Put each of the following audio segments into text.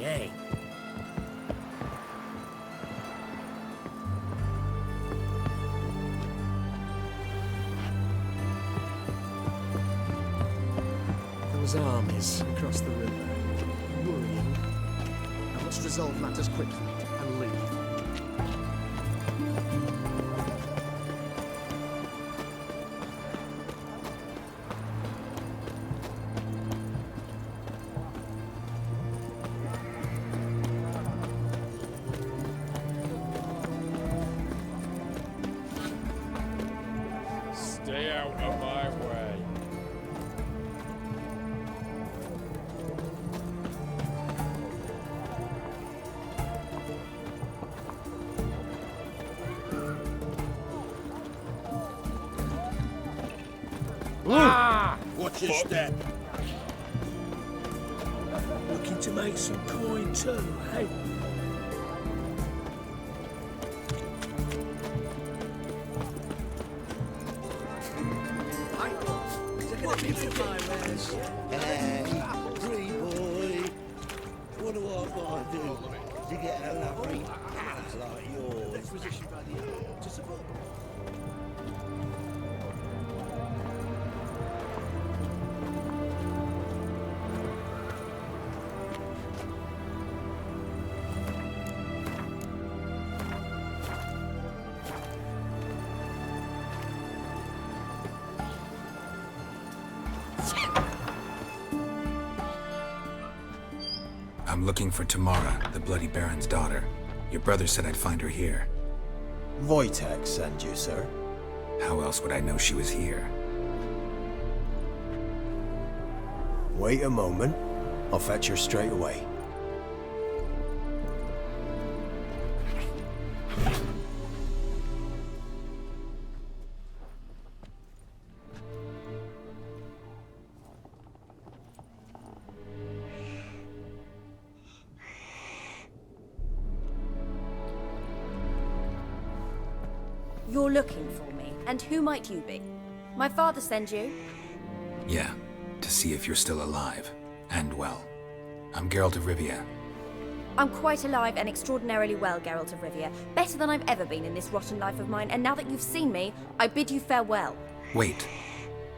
eh? Those armies across the river. Worrying. Now let's resolve matters quickly and leave. Stay out of my way. Watch your step. Looking to make some coin too, hey? Hey, pretty boy. What do I gotta do to get a lovely house like yours? I'm looking for Tamara, the Bloody Baron's daughter. Your brother said I'd find her here. Wojtek sent you, sir. How else would I know she was here? Wait a moment. I'll fetch her straight away. You're looking for me, and who might you be? My father sent you? Yeah, to see if you're still alive. And well. I'm Geralt of Rivia. I'm quite alive and extraordinarily well, Geralt of Rivia. Better than I've ever been in this rotten life of mine, and now that you've seen me, I bid you farewell. Wait.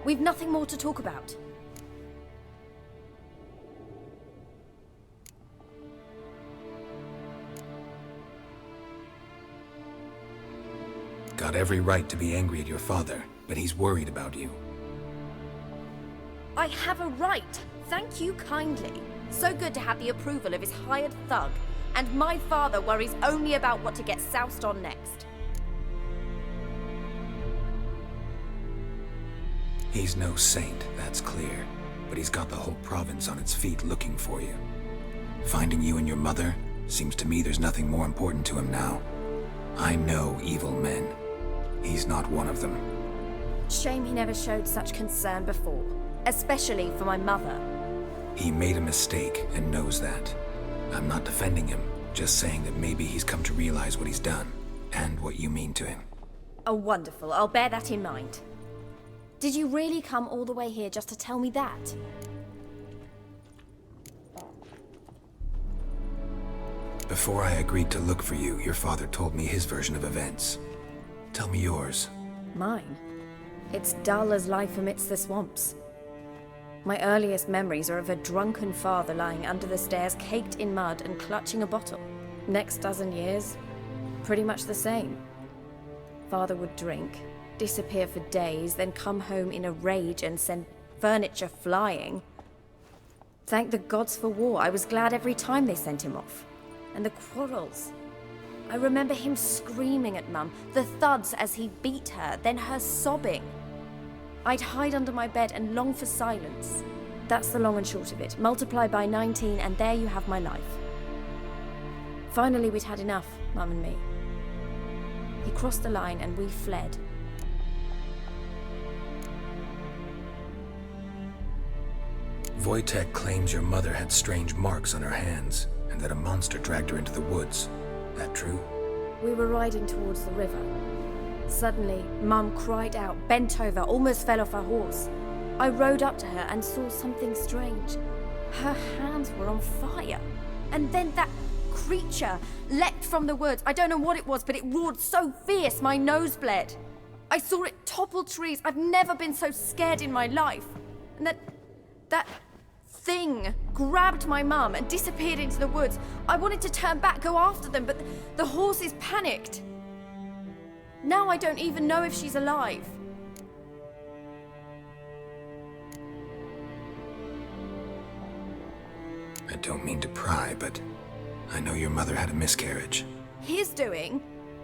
We've nothing more to talk about. Got every right to be angry at your father, but he's worried about you. I have a right. Thank you kindly. So good to have the approval of his hired thug. And my father worries only about what to get soused on next. He's no saint, that's clear. But he's got the whole province on its feet looking for you. Finding you and your mother, seems to me there's nothing more important to him now. I know evil men. He's not one of them. Shame he never showed such concern before. Especially for my mother. He made a mistake and knows that. I'm not defending him, just saying that maybe he's come to realize what he's done, and what you mean to him. Oh, wonderful. I'll bear that in mind. Did you really come all the way here just to tell me that? Before I agreed to look for you, your father told me his version of events. Tell me yours. Mine? It's dull as life amidst the swamps. My earliest memories are of a drunken father lying under the stairs, caked in mud and clutching a bottle. Next dozen years, pretty much the same. Father would drink, disappear for days, then come home in a rage and send furniture flying. Thank the gods for war. I was glad every time they sent him off. And the quarrels. I remember him screaming at Mum, the thuds as he beat her, then her sobbing. I'd hide under my bed and long for silence. That's the long and short of it. Multiply by 19 and there you have my life. Finally we'd had enough, Mum and me. He crossed the line and we fled. Wojtek claims your mother had strange marks on her hands, and that a monster dragged her into the woods. That true? We were riding towards the river. Suddenly, Mum cried out, bent over, almost fell off her horse. I rode up to her and saw something strange. Her hands were on fire. And then that creature leapt from the woods. I don't know what it was, but it roared so fierce my nose bled. I saw it topple trees. I've never been so scared in my life. And that thing grabbed my mum and disappeared into the woods. I wanted to turn back, go after them, but the horses panicked. Now I don't even know if she's alive. I don't mean to pry, but I know your mother had a miscarriage. His doing?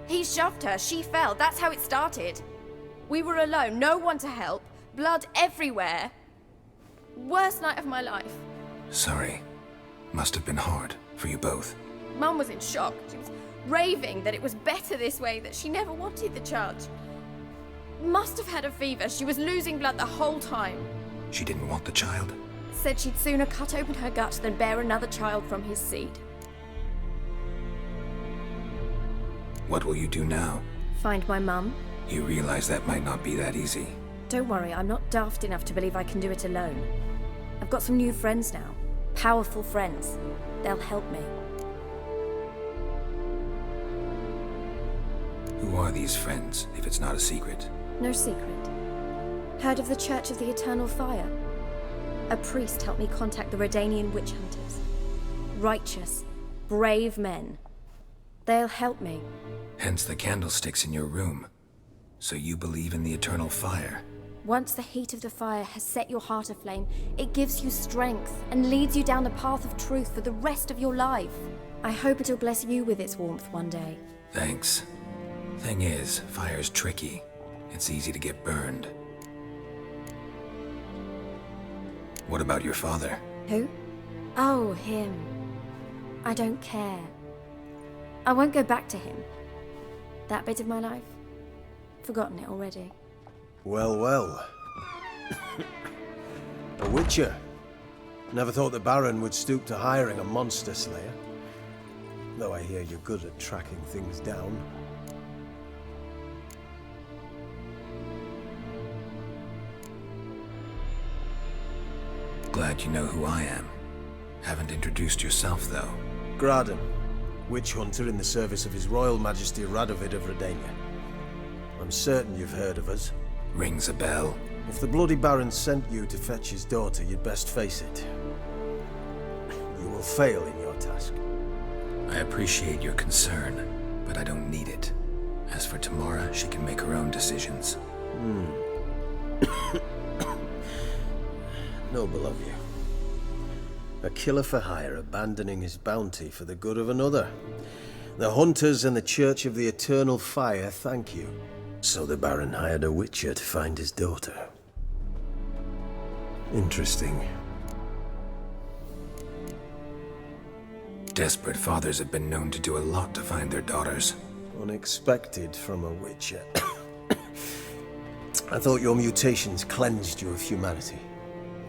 He shoved her, she fell, that's how it started. We were alone, no one to help, blood everywhere. Worst night of my life. Sorry. Must have been hard for you both. Mum was in shock. She was raving that it was better this way, that she never wanted the child. Must have had a fever. She was losing blood the whole time. She didn't want the child? Said she'd sooner cut open her gut than bear another child from his seed. What will you do now? Find my mum. You realize that might not be that easy. Don't worry, I'm not daft enough to believe I can do it alone. I've got some new friends now. Powerful friends. They'll help me. Who are these friends, if it's not a secret? No secret. Heard of the Church of the Eternal Fire? A priest helped me contact the Redanian witch hunters. Righteous, brave men. They'll help me. Hence the candlesticks in your room. So you believe in the eternal fire? Once the heat of the fire has set your heart aflame, it gives you strength and leads you down the path of truth for the rest of your life. I hope it'll bless you with its warmth one day. Thanks. Thing is, fire's tricky. It's easy to get burned. What about your father? Who? Oh, him. I don't care. I won't go back to him. That bit of my life? Forgotten it already. Well, well. A witcher. Never thought the Baron would stoop to hiring a monster slayer. Though I hear you're good at tracking things down. Glad you know who I am. Haven't introduced yourself, though. Graden, witch hunter in the service of His Royal Majesty Radovid of Redania. I'm certain you've heard of us. Rings a bell. If the Bloody Baron sent you to fetch his daughter, you'd best face it. You will fail in your task. I appreciate your concern, but I don't need it. As for Tamara, she can make her own decisions. Noble of you. A killer for hire abandoning his bounty for the good of another. The hunters and the Church of the Eternal Fire thank you. So the Baron hired a witcher to find his daughter. Interesting. Desperate fathers have been known to do a lot to find their daughters. Unexpected from a witcher. I thought your mutations cleansed you of humanity.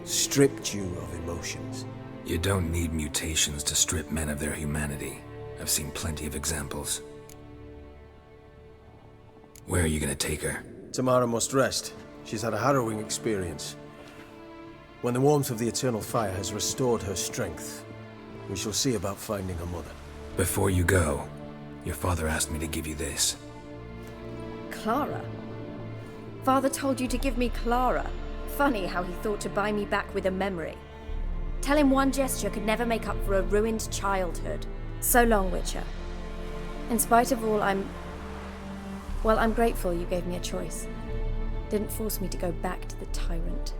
Stripped you of emotions. You don't need mutations to strip men of their humanity. I've seen plenty of examples. Where are you gonna take her? Tamara must rest. She's had a harrowing experience. When the warmth of the Eternal Fire has restored her strength, we shall see about finding her mother. Before you go, your father asked me to give you this. Clara? Father told you to give me Clara. Funny how he thought to buy me back with a memory. Tell him one gesture could never make up for a ruined childhood. So long, Witcher. In spite of all, I'm grateful you gave me a choice. Didn't force me to go back to the tyrant.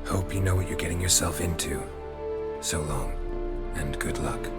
Hope you know what you're getting yourself into. So long, and good luck.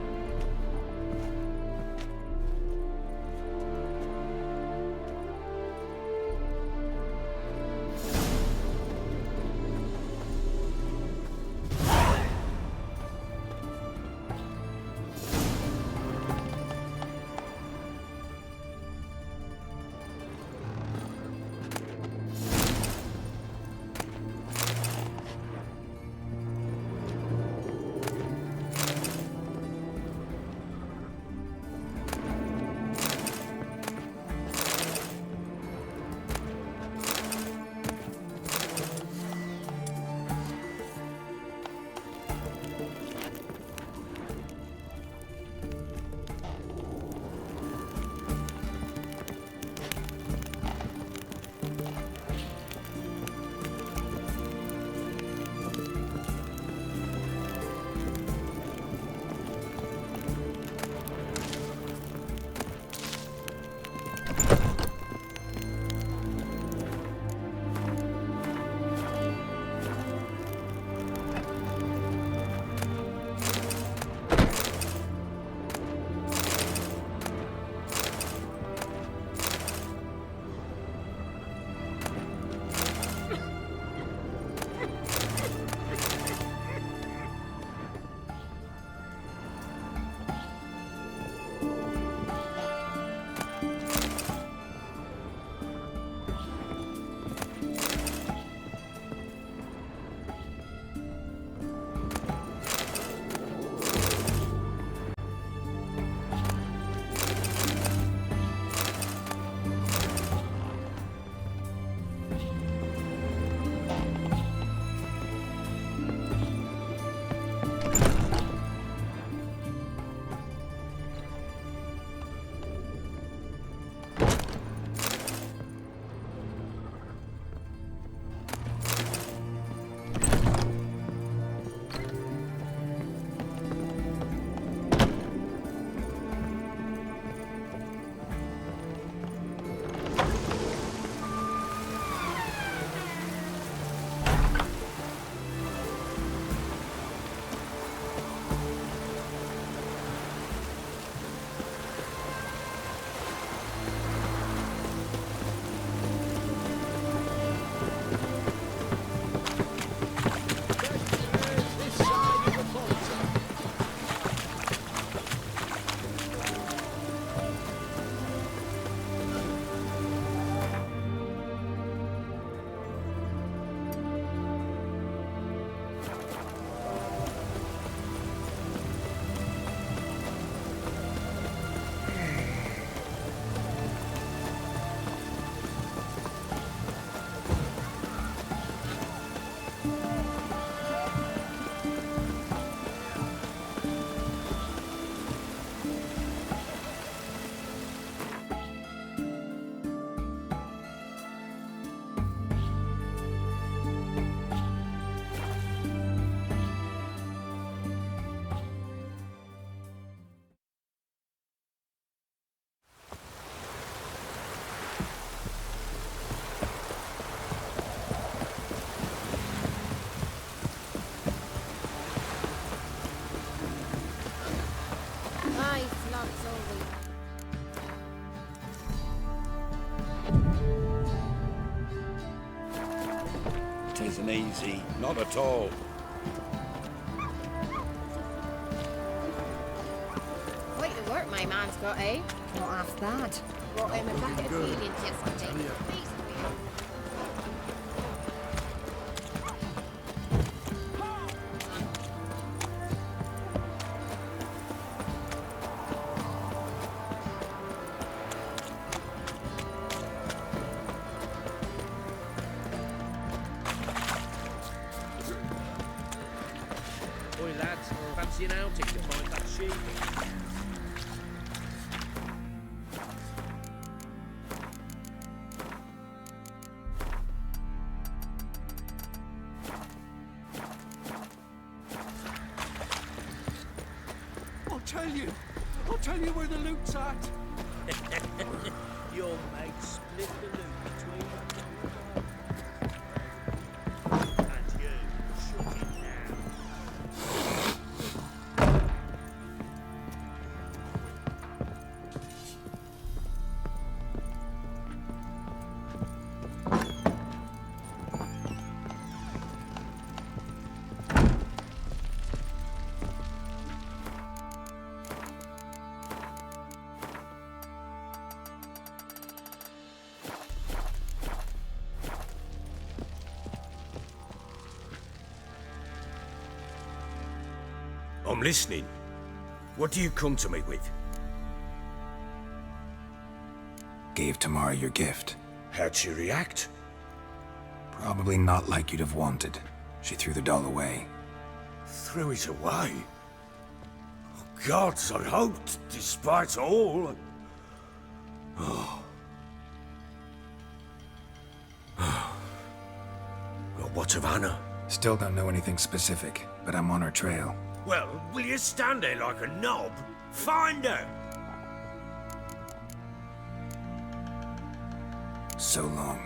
It isn't easy, not at all. Quite the work my man's got, eh? Not half bad. Brought him a packet of feelings yesterday. Oi lads, fancy an outing to find that sheep? I'll tell you where the loot's at. Your mate split the loot between and you. Shut it down. I'm listening. What do you come to me with? Gave Tamara your gift. How'd she react? Probably not like you'd have wanted. She threw the doll away. Threw it away? Oh, gods, I hoped, despite all. Oh. Well, what of Anna? Still don't know anything specific, but I'm on her trail. Well, will you stand there like a knob? Find her! So long.